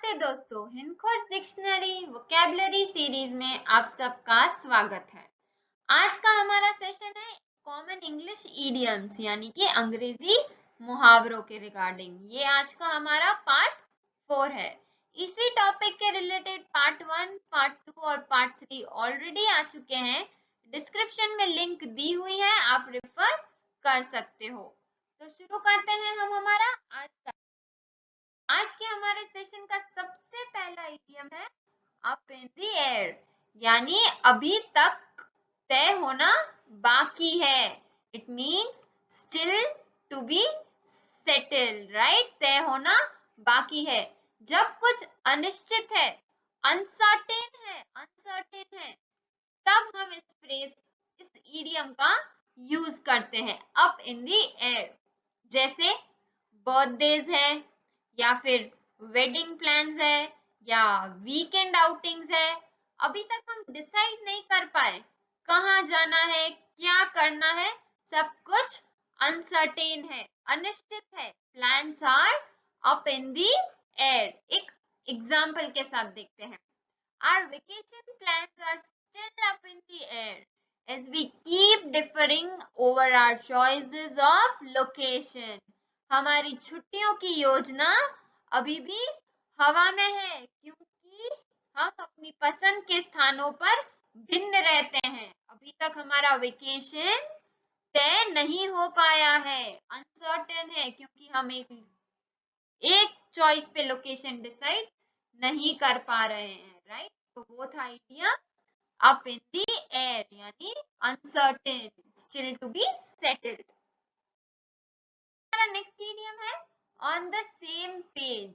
नमस्ते दोस्तों, हिंदखोज dictionary vocabulary series में आप सबका स्वागत है। आज का हमारा सेशन है कॉमन इंग्लिश इडियम्स यानी कि अंग्रेजी मुहावरों के रिगार्डिंग। ये आज का हमारा पार्ट 4 है। इसी टॉपिक के रिलेटेड पार्ट 1, पार्ट 2 और पार्ट 3 ऑलरेडी आ चुके हैं। डिस्क्रिप्शन में लिंक दी हुई है, आप रेफर कर सकते हो। तो शुरू करते हैं हम हमारा आज के हमारे सेशन का सबसे पहला इडियम है अप इन द एयर, यानी अभी तक तय होना बाकी है। It means still to be settle, right? तय होना बाकी है। जब कुछ अनिश्चित है, अनसर्टेन है, तब हम इस इडियम का यूज करते हैं, अप इन द एयर। जैसे बर्थडेज है, या फिर वेडिंग प्लान्स है, या वीकेंड आउटिंग्स है। अभी तक हम डिसाइड नहीं कर पाए कहाँ जाना है, क्या करना है, सब कुछ अनसर्टेन है, अनिश्चित है। Plans are up in the air. एक एग्जाम्पल के साथ देखते हैं। Our vacation plans are still up in the air as we keep differing over our choices of location. हमारी छुट्टियों की योजना अभी भी हवा में है, क्योंकि हम अपनी पसंद के स्थानों पर भिन्न रहते हैं। अभी तक हमारा वेकेशन तय नहीं हो पाया है, अनसर्टेन है, क्योंकि हम एक चॉइस पे लोकेशन डिसाइड नहीं कर पा रहे हैं, राइट? तो वो था idea up in the air, यानी uncertain, still to be settled. हमारा नेक्स्ट इडियम है ऑन द सेम पेज,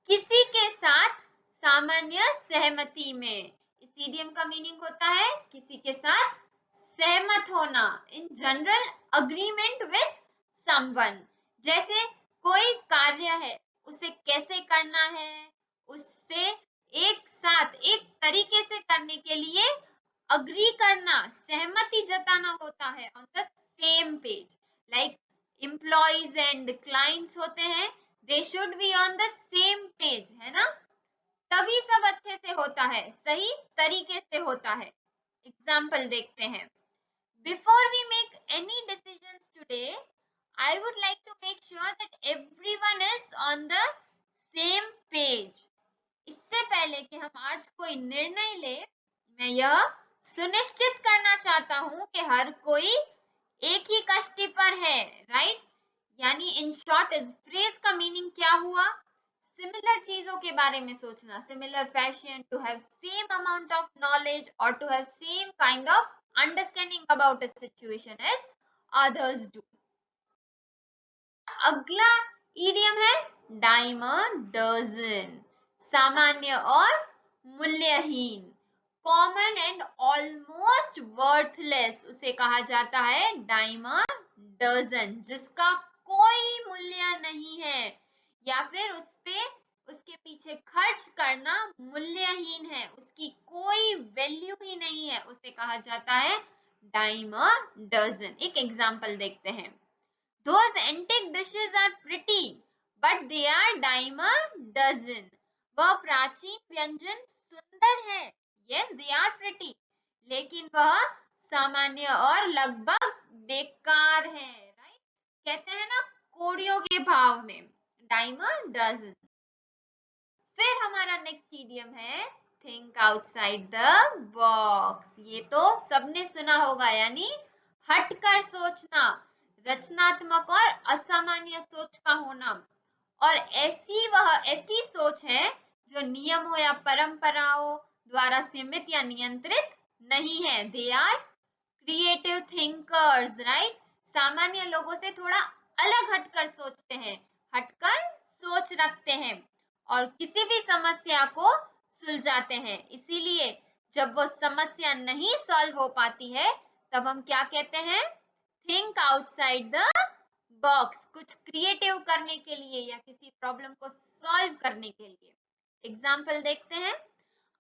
किसी के साथ सामान्य सहमति में। इस इडियम का मीनिंग होता है किसी के साथ सहमत होना, in general agreement with someone. जैसे कोई कार्य है, उसे कैसे करना है, उससे एक साथ एक तरीके से करने के लिए अग्री करना, सहमति जताना होता है, on the same page. Like employees and clients होते हैं, they should be on the same page, है ना? तभी सब अच्छे से होता है, सही तरीके से होता है। एग्जाम्पल देखते हैं। Before we make any decisions today, I would like to make sure that everyone is on the same page. इससे पहले कि हम आज कोई निर्णय ले, मैं यह सुनिश्चित करना चाहता हूं कि हर कोई एक ही कष्टी पर है, राइट? यानी इन शॉर्ट इस फ्रेज का मीनिंग क्या हुआ? सिमिलर चीजों के बारे में सोचना, similar fashion, to have same amount of knowledge और to have same kind of understanding about a situation as others do. अगला इडियम है डाइम अ डजन, सामान्य और मूल्यहीन, कॉमन एंड ऑलमोस्ट वर्थलेस, उसे कहा जाता है डाइम अ डजन, जिसका कोई मूल्य नहीं है, या फिर उसके पीछे खर्च करना मूल्यहीन है, उसकी कोई वैल्यू ही नहीं है, उसे कहा जाता है डाइम अ डजन। एक एग्जांपल देखते हैं। Those antique dishes are pretty, but they are dime a dozen. वह प्राचीन व्यंजन सुंदर है, yes they are pretty, लेकिन वह सामान्य और लगभग बेकार है, राइट? कहते हैं ना कोड़ियों के भाव में, डाइम अ डजन। फिर हमारा नेक्स्ट इडियम है थिंक आउटसाइड द बॉक्स। ये तो सबने सुना होगा, यानी हटकर सोचना, रचनात्मक और असामान्य सोच का होना। और ऐसी सोच है जो नियमों या परंपराओं द्वारा सीमित या नियंत्रित नहीं है। They are creative thinkers, right? सामान्य लोगों से थोड़ा अलग हटकर सोचते हैं, हटकर सोच रखते हैं और किसी भी समस्या को सुलझाते हैं। इसीलिए जब वो समस्या नहीं सॉल्व हो पाती है, तब हम क्या कहते हैं? थिंक आउटसाइड द बॉक्स, कुछ क्रिएटिव करने के लिए या किसी प्रॉब्लम को सॉल्व करने के लिए। एग्जाम्पल देखते हैं।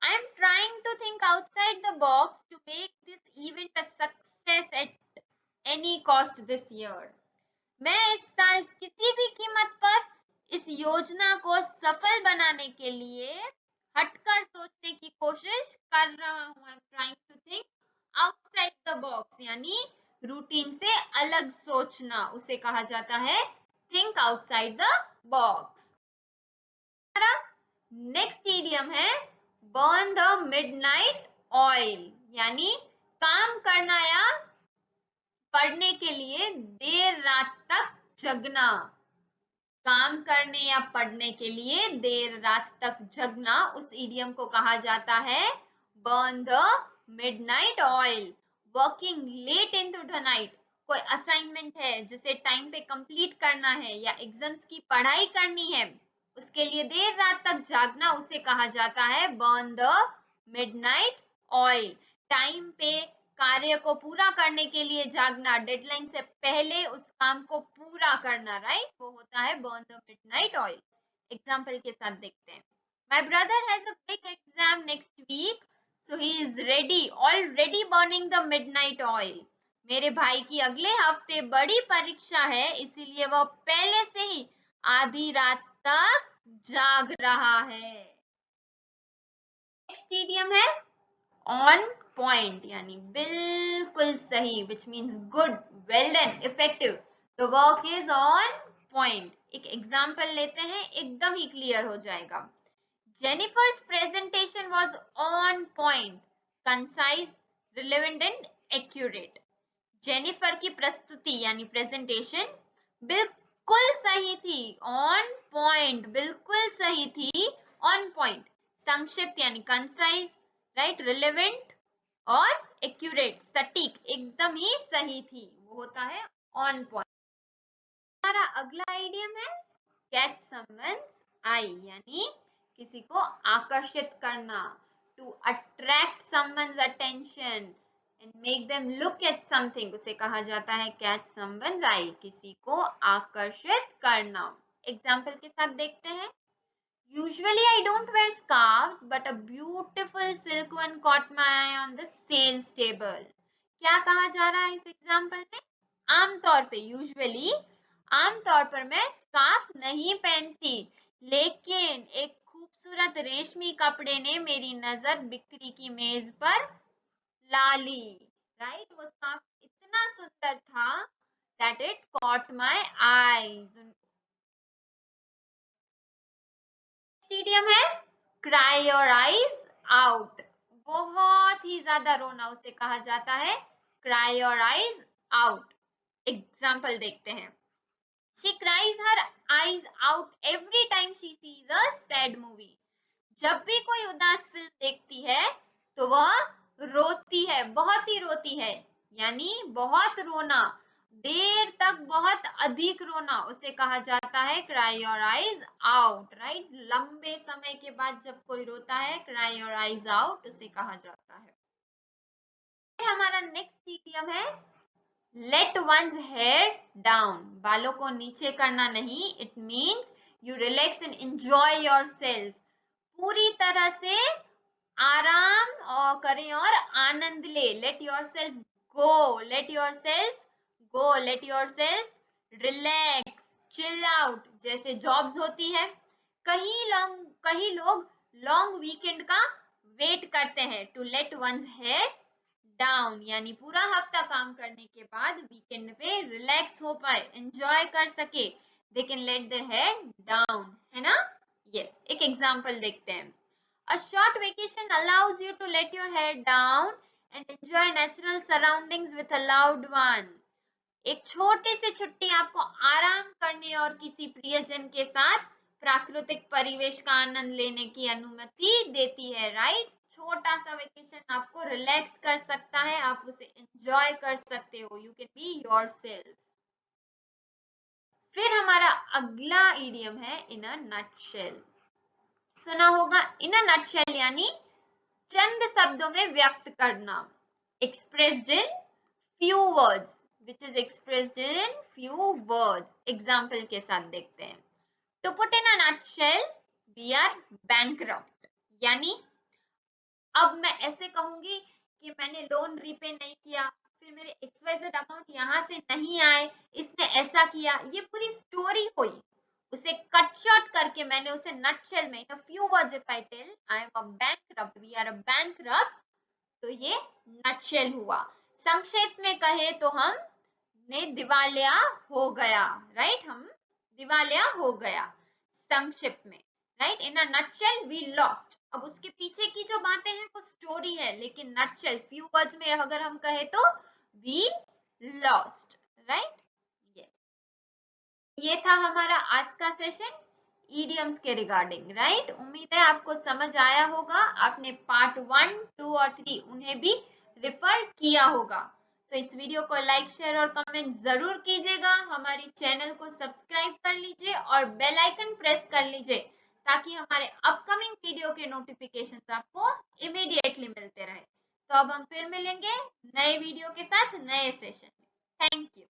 I am trying to think outside the box to make this event a success at any cost this year. मैं इस साल किसी भी कीमत पर इस योजना को सफल बनाने के लिए हटकर सोचने की कोशिश कर रहा हूं। I am trying to think outside the box, यानी रूटीन से अलग सोचना, उसे कहा जाता है think outside the box. Next idiom है बर्न द मिडनाइट ऑयल, यानी काम करना या पढ़ने के लिए देर रात तक जगना। काम करने या पढ़ने के लिए देर रात तक जगना, उस इडियम को कहा जाता है burn the midnight oil. Working late into the night, कोई असाइनमेंट है जिसे टाइम पे कंप्लीट करना है या एग्जाम्स की पढ़ाई करनी है, उसके लिए देर रात तक जागना, उसे कहा जाता है burn the midnight oil. Time पे कार्य को पूरा करने के लिए जागना, डेडलाइन से पहले उस काम को पूरा करना, राइट, वो होता है burn the midnight oil. Example के साथ देखते हैं। My brother has a big exam next week, so he is ready already burning the midnight oil. मेरे भाई की अगले हफ्ते बड़ी परीक्षा है, इसीलिए वह पहले से ही आधी रात तक जाग रहा है। नेक्स्ट इडियम है ऑन पॉइंट, यानी बिल्कुल सही, which means good, well done, effective. The work is on point. एक एग्जाम्पल लेते हैं, एकदम ही क्लियर हो जाएगा। Jennifer's presentation was on point, concise, relevant and accurate. Jennifer की प्रस्तुति यानी प्रेजेंटेशन बिल्कुल सही थी, ऑन पॉइंट, बिल्कुल सही थी, ऑन पॉइंट। संक्षिप्त यानी कंसाइज, राइट, रिलेवेंट और एक्यूरेट, सटीक, एकदम ही सही थी, वो होता है ऑन पॉइंट। हमारा अगला आइडियम है कैच समवन्स आई, यानी किसी को आकर्षित करना, to attract someone's attention and make them look at something, उसे कहा जाता है catch someone's eye, किसी को आकर्षित करना। एग्जाम्पल के साथ देखते हैं। Usually I don't wear scarves, but a beautiful silk one caught my eye on the sales table. क्या कहा जा रहा है इस एग्जाम्पल में? आमतौर पे, यूजुअली, आमतौर पर मैं स्कार्फ नहीं पहनती, लेकिन एक खूबसूरत रेशमी कपड़े ने मेरी नजर बिक्री की मेज पर लाली, राइट, वो स्कार्फ इतना सुंदर था that it caught my eyes. Stadium है cry your eyes out, बहुत ही ज्यादा रोना, उसे कहा जाता है cry your eyes out। Example देखते हैं। She cries her eyes out every time she sees a sad movie. जब भी कोई उदास फिल्म देखती है तो वह रोती है, बहुत ही रोती है, यानी बहुत रोना, देर तक बहुत अधिक रोना, उसे कहा जाता है cry your eyes out, right. लंबे समय के बाद जब कोई रोता है cry your eyes out, उसे कहा जाता है। हमारा नेक्स्ट इडियम है let one's hair down, बालों को नीचे करना नहीं, it means you relax and enjoy yourself, पूरी तरह से आराम और करें और आनंद ले, let yourself go, let yourself go, let yourself relax, chill out, जैसे जॉब्स होती है। कई लोग लॉन्ग वीकेंड का वेट करते हैं, to let one's hair down, यानी पूरा हफ्ता काम करने के बाद वीकेंड पे रिलैक्स हो पाए, एंजॉय कर सके, they can let their hair down, है ना। यस, एक एग्जांपल देखते हैं। A short vacation allows you to let your hair down and enjoy natural surroundings with a loved one. एक छोटी सी छुट्टी आपको आराम करने और किसी प्रियजन के साथ प्राकृतिक परिवेश का आनंद लेने की अनुमति देती है, राइट। छोटा सा वेकेशन आपको रिलैक्स कर सकता है, आप उसे एंजॉय कर सकते हो, यू कैन बी योरसेल्फ। फिर हमारा अगला इडियम है इन अ नटशेल। सुना होगा, इन अ नटशेल यानी चंद शब्दों में व्यक्त करना, expressed in few words, which is expressed in few words। Example के साथ देखते हैं। To put in a nutshell, we are bankrupt, यानी अब मैं ऐसे कहूंगी कि मैंने लोन रीपे नहीं किया, फिर मेरे XYZ अमाउंट यहाँ से नहीं आए, इसने ऐसा किया, ये पूरी स्टोरी हुई, उसे कट शॉर्ट करके मैंने उसे नटशेल में in a few words if I tell I am a bankrupt, we are a bankrupt, तो ये नटशेल हुआ। संक्षेप में कहे तो हम ने दिवालिया हो गया, राइट, हम दिवालिया हो गया संक्षिप्त में, right. In a nutshell we lost. अब उसके पीछे की जो बातें हैं वो स्टोरी है, लेकिन नटशेल फ्यू वर्ड्स में अगर हम कहे तो वी लॉस्ट, राइट। ये था हमारा आज का सेशन इडियम्स के रिगार्डिंग, राइट। उम्मीद है आपको समझ आया होगा, आपने पार्ट 1, 2 और 3 उन्हें भी रेफर किया होगा। तो इस वीडियो को लाइक, शेयर और कमेंट जरूर कीजिएगा। हमारी चैनल को सब्सक्राइब कर लीजिए और बेल आइकन प्रेस कर लीजिए ताकि हमारे अपकमिंग वीडियो के नोटिफिकेशंस आपको इमीडिएटली मिलते रहे। तो अब हम फिर मिलेंगे नए वीडियो के साथ नए सेशन में। Thank you.